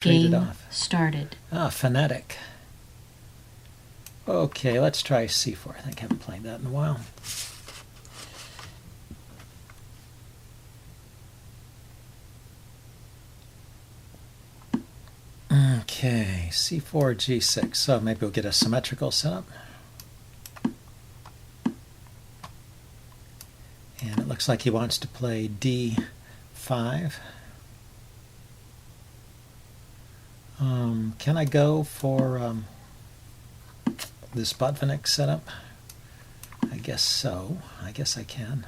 Game off. started. Phonetic. Okay, let's try C4. I think I haven't played that in a while. Okay, C4, G6. So maybe we'll get a symmetrical setup. And it looks like he wants to play D5. Can I go for this Botvinnik setup? I guess so. I guess I can.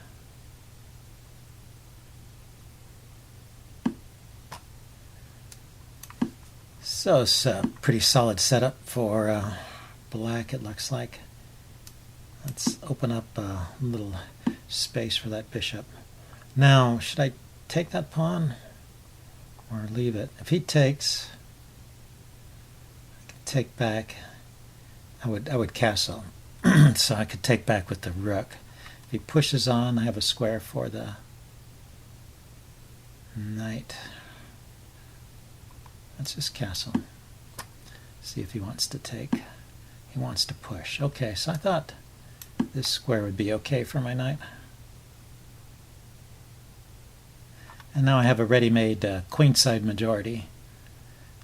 So it's a pretty solid setup for black, it looks like. Let's open up a little space for that bishop. Now, should I take that pawn or leave it? If he takes, I could take back. I would castle, so I could take back with the rook. If he pushes on, I have a square for the knight. Let's just castle. See if he wants to take. He wants to push. Okay, so I thought this square would be okay for my knight. And now I have a ready-made queenside majority,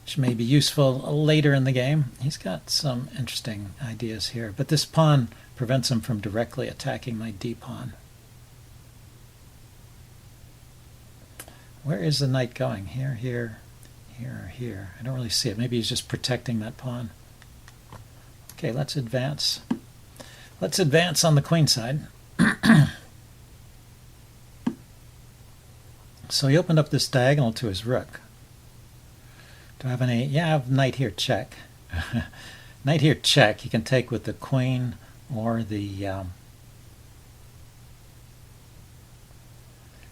which may be useful later in the game. He's got some interesting ideas here, but this pawn prevents him from directly attacking my d-pawn. Where is the knight going? Here, here, here, here. I don't really see it. Maybe he's just protecting that pawn. Okay, let's advance. Let's advance on the queenside. So he opened up this diagonal to his rook. Do I have any? Yeah, I have knight here check. Knight here check. He can take with the queen or the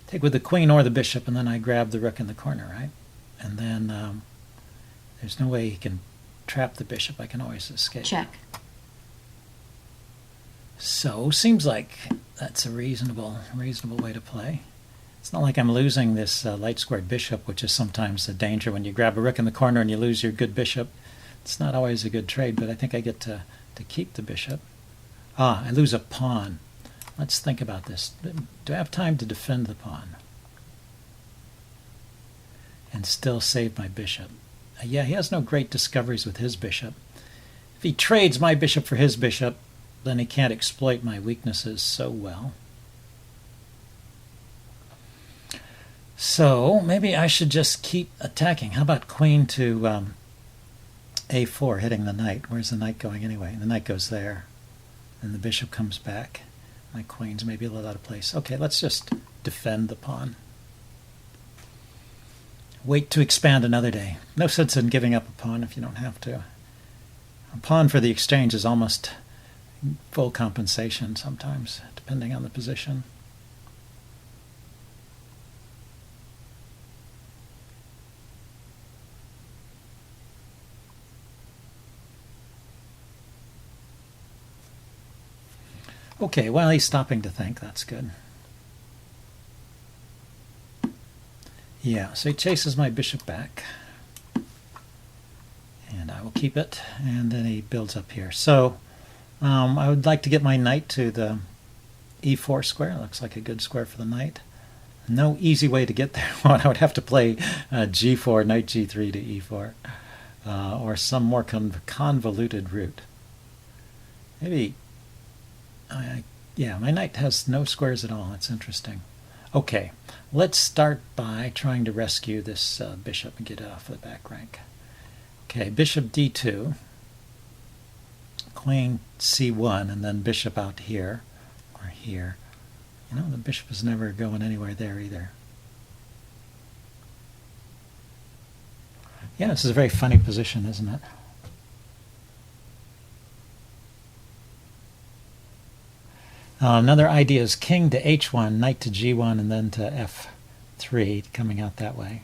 take with the queen or the bishop, and then I grab the rook in the corner, right? And then there's no way he can trap the bishop. I can always escape. Check. So seems like that's a reasonable way to play. It's not like I'm losing this light squared bishop, which is sometimes a danger when you grab a rook in the corner and you lose your good bishop. It's not always a good trade, but I think I get to keep the bishop. I lose a pawn. Let's think about this. Do I have time to defend the pawn and still save my bishop? Yeah, he has no great discoveries with his bishop. If he trades my bishop for his bishop, then he can't exploit my weaknesses so well. So maybe I should just keep attacking. How about queen to a4, hitting the knight? Where's the knight going anyway? The knight goes there, and the bishop comes back. My queen's maybe a little out of place. Okay, let's just defend the pawn. Wait to expand another day. No sense in giving up a pawn if you don't have to. A pawn for the exchange is almost full compensation sometimes, depending on the position. Okay, well, he's stopping to think. That's good. Yeah, so he chases my bishop back. And I will keep it. And then he builds up here. So I would like to get my knight to the e4 square. Looks like a good square for the knight. No easy way to get there. I would have to play g4, knight g3 to e4. Or some more convoluted route. Maybe... yeah, my knight has no squares at all. That's interesting. Okay, let's start by trying to rescue this bishop and get it off the back rank. Okay, bishop d2, queen c1, and then bishop out here or here. You know, the bishop is never going anywhere there either. Yeah, this is a very funny position, isn't it? Another idea is king to h1, knight to g1, and then to f3, coming out that way.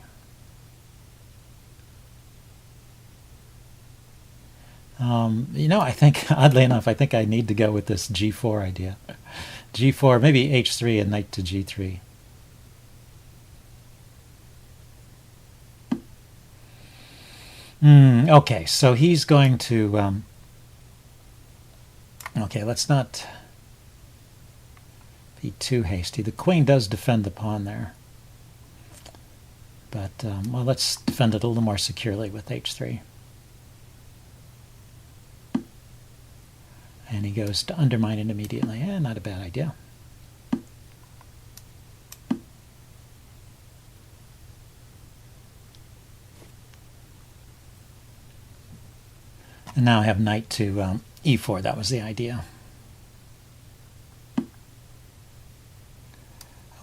You know, I think, oddly enough, I think I need to go with this g4 idea. g4, maybe h3 and knight to g3. Okay, so he's going to... okay, let's not be too hasty. The queen does defend the pawn there. But, well, let's defend it a little more securely with h3. And he goes to undermine it immediately. Not a bad idea. And now I have knight to e4. That was the idea.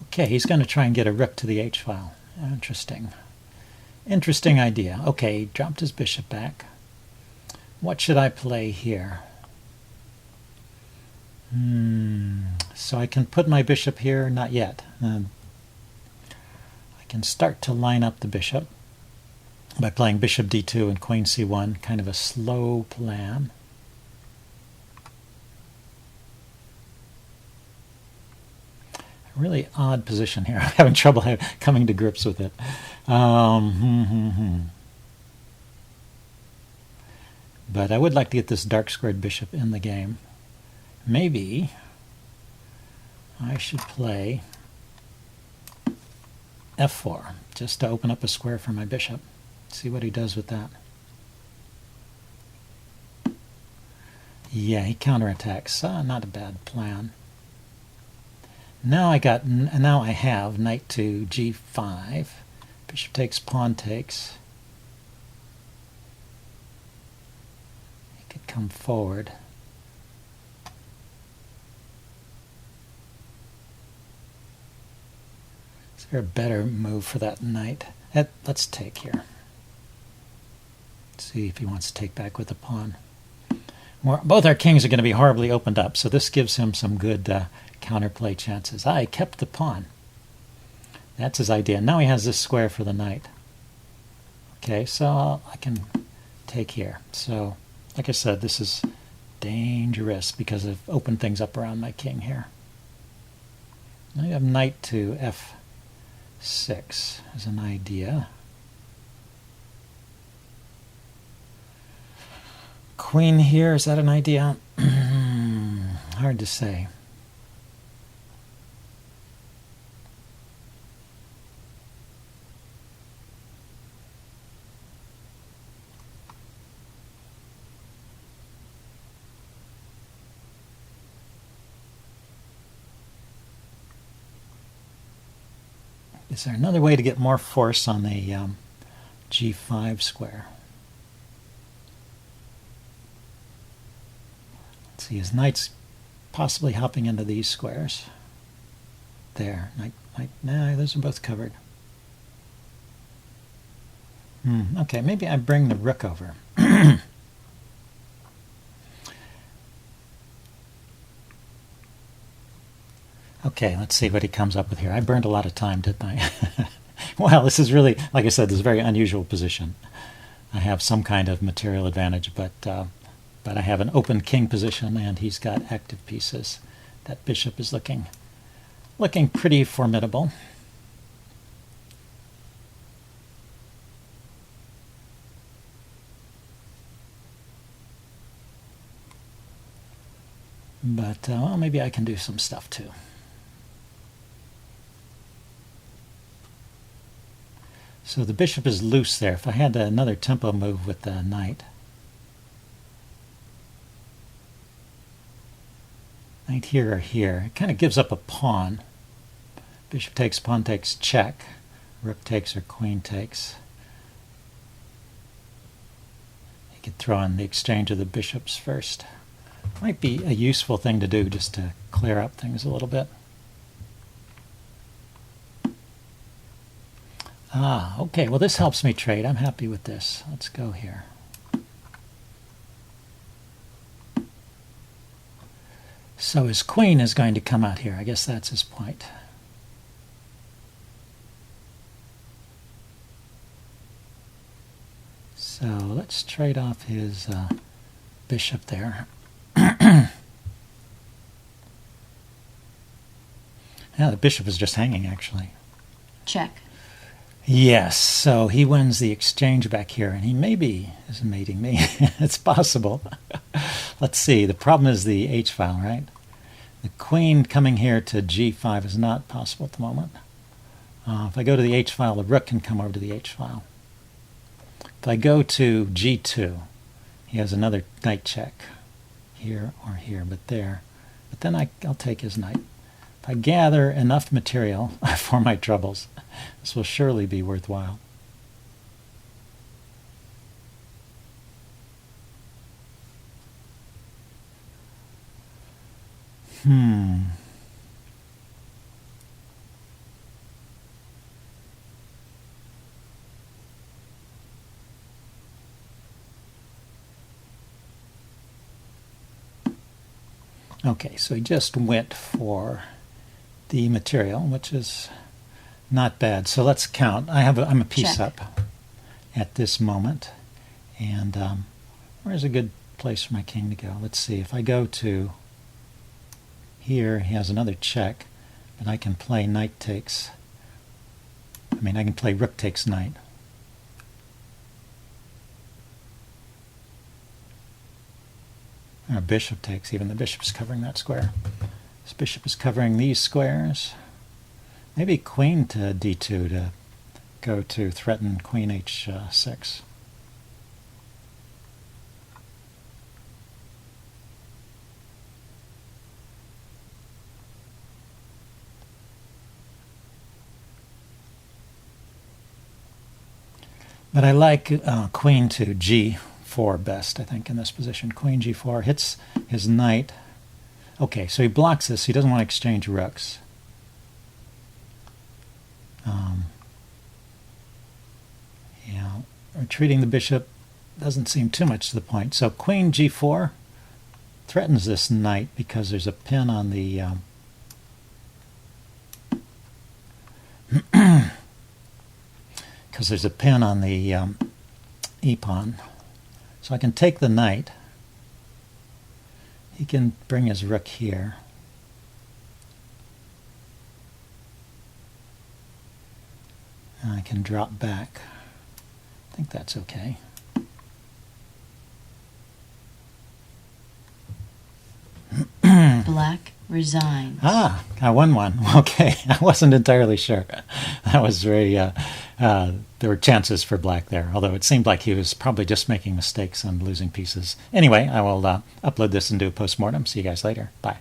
Okay, he's going to try and get a rook to the h-file. Interesting. Interesting idea. Okay, he dropped his bishop back. What should I play here? So I can put my bishop here? Not yet. I can start to line up the bishop by playing bishop d2 and queen c1, kind of a slow plan. A really odd position here. I'm having trouble coming to grips with it. But I would like to get this dark squared bishop in the game. Maybe I should play f4 just to open up a square for my bishop. See what he does with that. Yeah, he counterattacks. Not a bad plan. Now I have knight to g5. Bishop takes, pawn takes. He could come forward. Is there a better move for that knight? Let's take here. See if he wants to take back with the pawn. Both our kings are going to be horribly opened up, so this gives him some good counterplay chances. I kept the pawn. That's his idea. Now he has this square for the knight. Okay, so I can take here. So, like I said, this is dangerous because I've opened things up around my king here. Now you have knight to f6 as an idea. Queen here, is that an idea? Hard to say. Is there another way to get more force on the g5 square? Let's see, his knight's possibly hopping into these squares. There, nah, those are both covered. Okay, maybe I bring the rook over. Okay, let's see what he comes up with here. I burned a lot of time, didn't I? Well, this is really, like I said, this is a very unusual position. I have some kind of material advantage, but I have an open king position, and he's got active pieces. That bishop is looking pretty formidable. But, well, maybe I can do some stuff too. So the bishop is loose there. If I had another tempo move with the knight. Knight here or here. It kind of gives up a pawn. Bishop takes, pawn takes, check. Rook takes or queen takes. You could throw in the exchange of the bishops first. Might be a useful thing to do just to clear up things a little bit. Okay, well this helps me trade. I'm happy with this. Let's go here. So his queen is going to come out here. I guess that's his point. So let's trade off his bishop there. Yeah, the bishop is just hanging, actually. Check. Yes, so he wins the exchange back here, and he maybe is mating me. It's possible. Let's see. The problem is the h-file, right? The queen coming here to g5 is not possible at the moment. If I go to the h-file, the rook can come over to the h-file. If I go to g2, he has another knight check here or here, but there. But then I'll take his knight. If I gather enough material for my troubles, this will surely be worthwhile. Okay, so he just went for the material, which is not bad. So let's count. I'm a piece Check. up at this moment. And where's a good place for my king to go? Let's see. If I go to here, he has another check, but I can play knight takes. I can play rook takes knight. Or bishop takes, even the bishop's covering that square. This bishop is covering these squares. Maybe queen to d2 to go to threaten queen h6. But I like queen to g4 best, I think, in this position. Queen g4 hits his knight. Okay, so he blocks this. He doesn't want to exchange rooks. Yeah, retreating the bishop doesn't seem too much to the point. So queen g4 threatens this knight because there's a pin on the e-pawn. So I can take the knight. He can bring his rook here. And I can drop back. I think that's okay. Black resigns. Ah, I won one. Okay, I wasn't entirely sure. That was very, there were chances for black there, although it seemed like he was probably just making mistakes and losing pieces. Anyway, I will upload this and do a post-mortem. See you guys later. Bye.